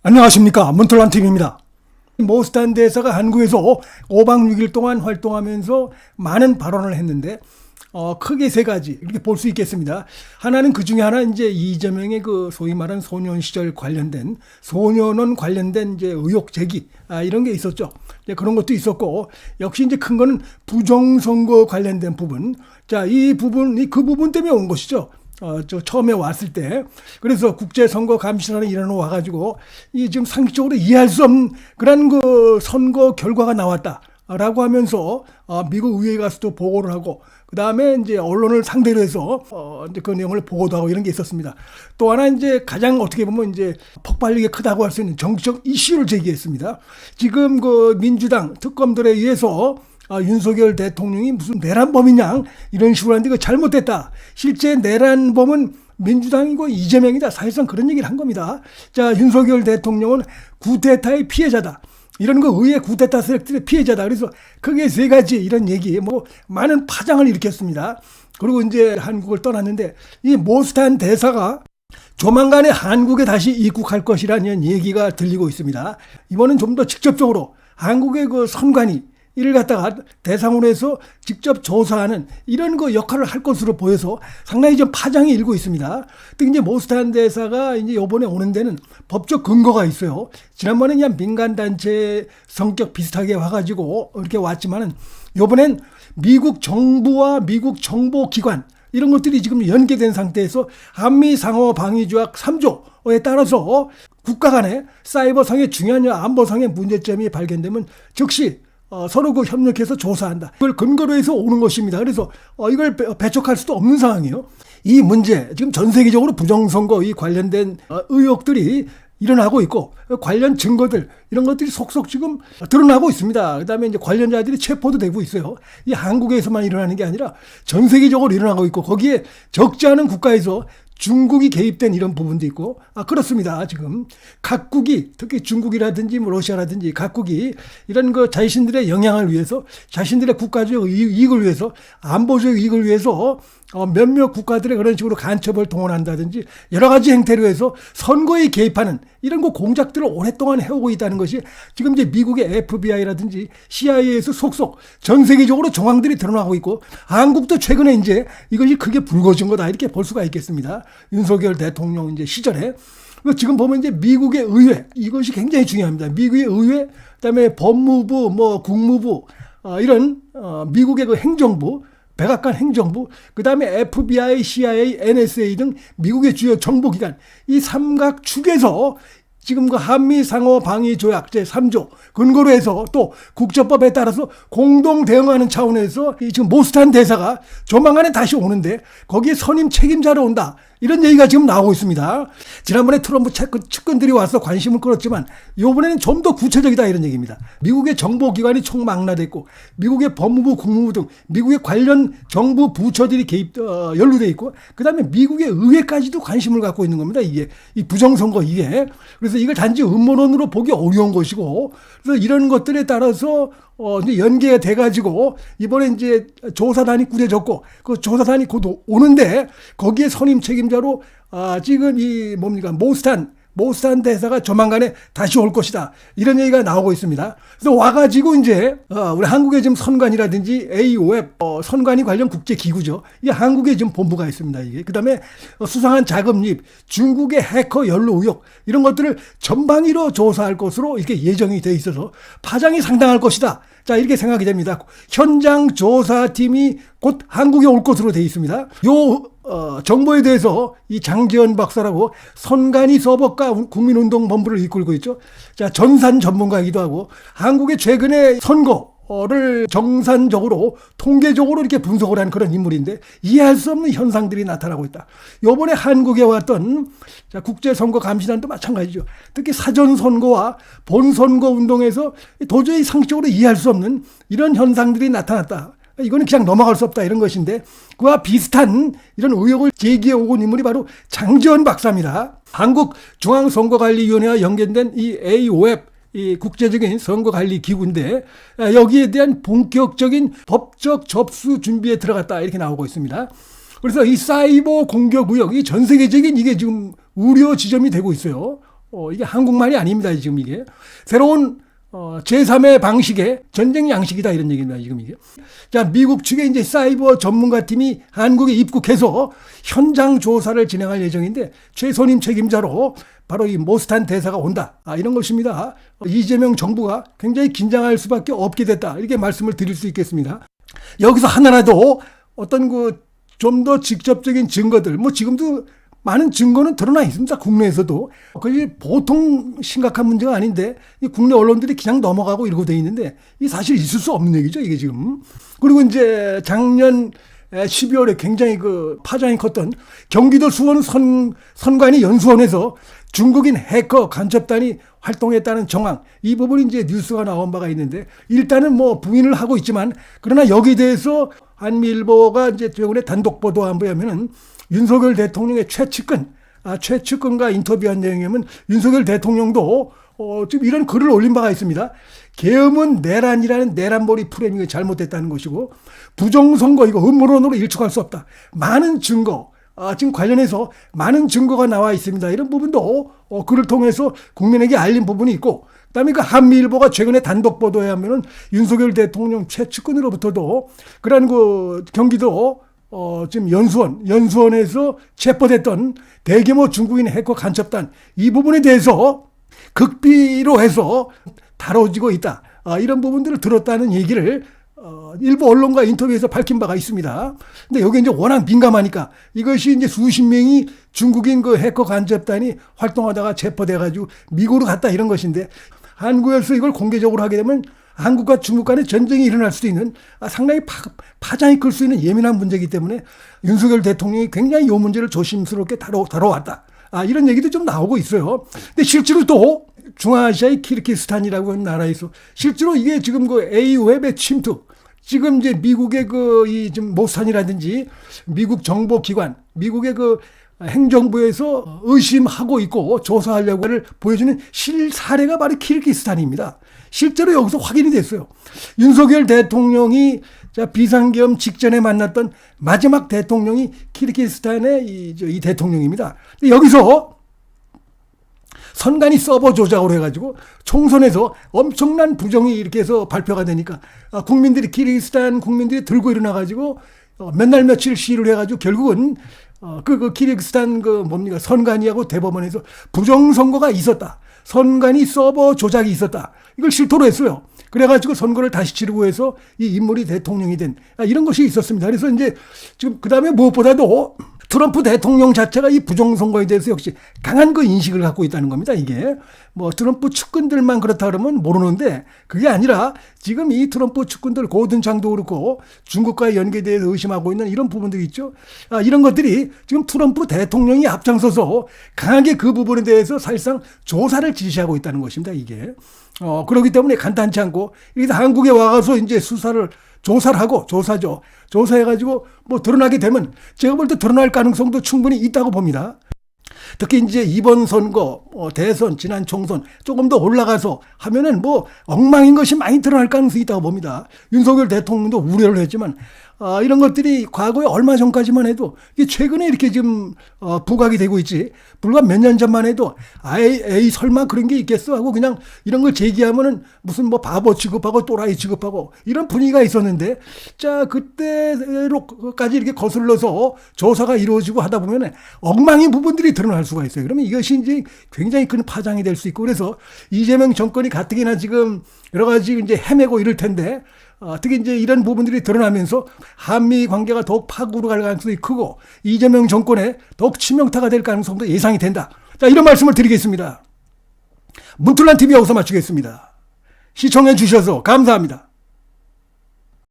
안녕하십니까, 문틀란TV입니다. 모스탄 대사가 한국에서 5박 6일 동안 활동하면서 많은 발언을 했는데 크게 세 가지 이렇게 볼 수 있겠습니다. 하나는 그 중에 하나 이제 이재명의 그 소위 말하는 소년 시절 관련된 소년원 관련된 이제 의혹 제기 이런 게 있었죠. 이제 그런 것도 있었고, 역시 이제 큰 거는 부정선거 관련된 부분. 자, 이 부분, 그 부분 때문에 온 것이죠. 처음에 왔을 때. 그래서 국제선거감시단이 일어나 와가지고, 이 지금 상식적으로 이해할 수 없는 그런 그 선거 결과가 나왔다라고 하면서, 미국 의회에 가서도 보고를 하고, 그 다음에 이제 언론을 상대로 해서, 이제 그 내용을 보고도 하고 이런 게 있었습니다. 또 하나 이제 가장 어떻게 보면 이제 폭발력이 크다고 할 수 있는 정치적 이슈를 제기했습니다. 지금 그 민주당 특검들에 의해서 윤석열 대통령이 무슨 내란범이냐 이런 식으로 하는데 그 잘못됐다. 실제 내란범은 민주당이고 이재명이다. 사실상 그런 얘기를 한 겁니다. 자, 윤석열 대통령은 쿠데타의 피해자다. 이런 거 의회 쿠데타 세력들의 피해자다. 그래서 크게 세 가지 이런 얘기, 많은 파장을 일으켰습니다. 그리고 이제 한국을 떠났는데 이 모스탄 대사가 조만간에 한국에 다시 입국할 것이라는 얘기가 들리고 있습니다. 이번엔 좀 더 직접적으로 한국의 그 선관위 이를 갖다가 대상으로 해서 직접 조사하는 이런 그 역할을 할 것으로 보여서 상당히 좀 파장이 일고 있습니다. 특히 이제 모스탄 대사가 이제 이번에 오는 데는 법적 근거가 있어요. 지난번에 그냥 민간단체 성격 비슷하게 와가지고 이렇게 왔지만은 이번엔 미국 정부와 미국 정보기관 이런 것들이 지금 연계된 상태에서 한미 상호 방위 조약 3조에 따라서 국가 간의 사이버상의 중요한 안보상의 문제점이 발견되면 즉시 서로 그 협력해서 조사한다. 이걸 근거로 해서 오는 것입니다. 그래서 이걸 배척할 수도 없는 상황이에요. 이 문제, 지금 전 세계적으로 부정선거 이 관련된 의혹들이 일어나고 있고 관련 증거들 이런 것들이 속속 지금 드러나고 있습니다. 그다음에 이제 관련자들이 체포도 되고 있어요. 이 한국에서만 일어나는 게 아니라 전 세계적으로 일어나고 있고 거기에 적지 않은 국가에서 중국이 개입된 이런 부분도 있고, 그렇습니다. 지금 각국이 특히 중국이라든지 러시아라든지 각국이 이런 그 자신들의 영향을 위해서 자신들의 국가적 이익을 위해서 안보적 이익을 위해서 몇몇 국가들의 그런 식으로 간첩을 동원한다든지 여러 가지 행태로 해서 선거에 개입하는 이런 거 공작들을 오랫동안 해오고 있다는 것이 지금 이제 미국의 FBI라든지 CIA에서 속속 전 세계적으로 정황들이 드러나고 있고 한국도 최근에 이제 이것이 크게 불거진 거다 이렇게 볼 수가 있겠습니다. 윤석열 대통령 이제 시절에. 지금 보면 이제 미국의 의회 이것이 굉장히 중요합니다. 미국의 의회, 그다음에 법무부, 국무부 이런 미국의 그 행정부. 백악관 행정부, 그 다음에 FBI, CIA, NSA 등 미국의 주요 정보기관 이 삼각축에서 지금 그 한미 상호 방위 조약 제3조 근거로 해서 또 국제법에 따라서 공동 대응하는 차원에서 지금 모스탄 대사가 조만간에 다시 오는데 거기에 선임 책임자로 온다. 이런 얘기가 지금 나오고 있습니다. 지난번에 트럼프 측근들이 와서 관심을 끌었지만 이번에는 좀 더 구체적이다 이런 얘기입니다. 미국의 정보기관이 총망라됐고 미국의 법무부, 국무부 등 미국의 관련 정부 부처들이 연루돼 있고 그다음에 미국의 의회까지도 관심을 갖고 있는 겁니다. 이게 이 부정선거 이게. 그래서 이걸 단지 음모론으로 보기 어려운 것이고 그래서 이런 것들에 따라서 이제 연계가 돼가지고 이번에 이제 조사단이 꾸려졌고 그 조사단이 곧 오는데 거기에 선임 책임자로 지금 이 모스탄 대사가 조만간에 다시 올 것이다. 이런 얘기가 나오고 있습니다. 그래서 와가지고 이제 우리 한국의 지금 선관이라든지 AOF 선관위 관련 국제기구죠. 이 한국에 지금 본부가 있습니다. 이게 그다음에 수상한 자금 유입, 중국의 해커 연루 의혹 이런 것들을 전방위로 조사할 것으로 이렇게 예정이 돼 있어서 파장이 상당할 것이다. 자, 이렇게 생각이 됩니다. 현장 조사팀이 곧 한국에 올 것으로 돼 있습니다. 정보에 대해서 이 장지현 박사라고 선관위 서버과 국민운동본부를 이끌고 있죠. 자, 전산 전문가이기도 하고 한국의 최근의 선거를 정산적으로 통계적으로 이렇게 분석을 하는 그런 인물인데 이해할 수 없는 현상들이 나타나고 있다. 요번에 한국에 왔던 국제선거감시단도 마찬가지죠. 특히 사전선거와 본선거 운동에서 도저히 상식적으로 이해할 수 없는 이런 현상들이 나타났다. 이거는 그냥 넘어갈 수 없다 이런 것인데 그와 비슷한 이런 의혹을 제기해 오고 있는 인물이 바로 장지현 박사입니다. 한국중앙선거관리위원회와 연계된 이 AOF 이 국제적인 선거관리기구인데 여기에 대한 본격적인 법적 접수 준비에 들어갔다 이렇게 나오고 있습니다. 그래서 이 사이버 공격 의혹이 전 세계적인 이게 지금 우려 지점이 되고 있어요. 이게 한국말이 아닙니다. 지금 이게 새로운 제3의 방식의 전쟁 양식이다 이런 얘기입니다. 지금 이게. 자, 미국 측의 이제 사이버 전문가 팀이 한국에 입국해서 현장 조사를 진행할 예정인데 최선임 책임자로 바로 이 모스탄 대사가 온다. 이런 것입니다. 이재명 정부가 굉장히 긴장할 수밖에 없게 됐다. 이렇게 말씀을 드릴 수 있겠습니다. 여기서 하나라도 어떤 좀 더 직접적인 증거들, 뭐 지금도 많은 증거는 드러나 있습니다. 국내에서도. 그게 보통 심각한 문제가 아닌데 이 국내 언론들이 그냥 넘어가고 이러고 돼 있는데 이 사실 있을 수 없는 얘기죠. 이게 지금. 그리고 이제 작년 12월에 굉장히 파장이 컸던 경기도 수원 선관위 연수원에서 중국인 해커 간첩단이 활동했다는 정황, 이 부분이 이제 뉴스가 나온 바가 있는데 일단은 뭐 부인을 하고 있지만 그러나 여기에 대해서 한미일보가 이제 최근에 단독 보도한 바에 하면은 윤석열 대통령의 최측근과 인터뷰한 내용에 보면 윤석열 대통령도 지금 이런 글을 올린 바가 있습니다. 계엄은 내란이라는 내란몰이 프레밍이 잘못됐다는 것이고 부정선거 이거 음모론으로 일축할 수 없다. 많은 증거 지금 관련해서 많은 증거가 나와 있습니다. 이런 부분도 글을 통해서 국민에게 알린 부분이 있고 그다음에 한미일보가 최근에 단독 보도에 하면은 윤석열 대통령 최측근으로부터도 그러한 경기도 지금 연수원에서 체포됐던 대규모 중국인 해커 간첩단 이 부분에 대해서 극비로 해서 다뤄지고 있다. 이런 부분들을 들었다는 얘기를 일부 언론과 인터뷰에서 밝힌 바가 있습니다. 근데 여기 이제 워낙 민감하니까 이것이 이제 수십 명이 중국인 해커 간첩단이 활동하다가 체포돼가지고 미국으로 갔다 이런 것인데 한국에서 이걸 공개적으로 하게 되면 한국과 중국 간의 전쟁이 일어날 수도 있는 상당히 파장이 클 수 있는 예민한 문제이기 때문에 윤석열 대통령이 굉장히 이 문제를 조심스럽게 다뤄왔다. 이런 얘기도 좀 나오고 있어요. 근데 실제로 또 중앙아시아의 키르기스탄이라고 하는 나라에서 실제로 이게 지금 A웹의 침투, 지금 이제 미국의 지금 모스탄이라든지 미국 정보기관, 미국의 행정부에서 의심하고 있고 조사하려고를 보여주는 실사례가 바로 키르기스탄입니다. 실제로 여기서 확인이 됐어요. 윤석열 대통령이 비상계엄 직전에 만났던 마지막 대통령이 키르기스탄의 이 대통령입니다. 여기서 선관위 서버 조작으로 해가지고 총선에서 엄청난 부정이 이렇게 해서 발표가 되니까 키르기스탄 국민들이 들고 일어나가지고 몇 날 며칠 시위를 해가지고 결국은 키르기스탄 선관위하고 대법원에서 부정선거가 있었다. 선관위 서버 조작이 있었다. 이걸 실토로 했어요. 그래가지고 선거를 다시 치르고 해서 이 인물이 대통령이 된 이런 것이 있었습니다. 그래서 이제 지금 그 다음에 무엇보다도 트럼프 대통령 자체가 이 부정선거에 대해서 역시 강한 인식을 갖고 있다는 겁니다. 이게 뭐 트럼프 측근들만 그렇다 그러면 모르는데 그게 아니라 지금 이 트럼프 측근들 고든창도 그렇고 중국과의 연계에 대해서 의심하고 있는 이런 부분들이 있죠. 이런 것들이 지금 트럼프 대통령이 앞장서서 강하게 그 부분에 대해서 사실상 조사를 지시하고 있다는 것입니다. 이게 그렇기 때문에 간단치 않고 이래서 한국에 와서 이제 조사를 하고 조사해가지고 뭐 드러나게 되면 제가 볼 때 드러날 가능성도 충분히 있다고 봅니다. 특히 이제 이번 선거, 대선, 지난 총선 조금 더 올라가서 하면은 뭐 엉망인 것이 많이 드러날 가능성이 있다고 봅니다. 윤석열 대통령도 우려를 했지만 이런 것들이 과거에 얼마 전까지만 해도 최근에 이렇게 지금 부각이 되고 있지. 불과 몇 년 전만 해도 에이 설마 그런 게 있겠어 하고 그냥 이런 걸 제기하면은 무슨 뭐 바보 취급하고 또라이 취급하고 이런 분위기가 있었는데 자 그때로까지 이렇게 거슬러서 조사가 이루어지고 하다 보면 엉망인 부분들이 드러날 수가 있어요. 그러면 이것이 이제 굉장히 큰 파장이 될 수 있고 그래서 이재명 정권이 가뜩이나 지금 여러 가지 이제 헤매고 이럴 텐데 특히 이제 이런 부분들이 드러나면서 한미 관계가 더욱 파국으로 갈 가능성이 크고 이재명 정권에 더욱 치명타가 될 가능성도 예상이 된다. 자, 이런 말씀을 드리겠습니다. 문틀란 TV 여기서 마치겠습니다. 시청해 주셔서 감사합니다.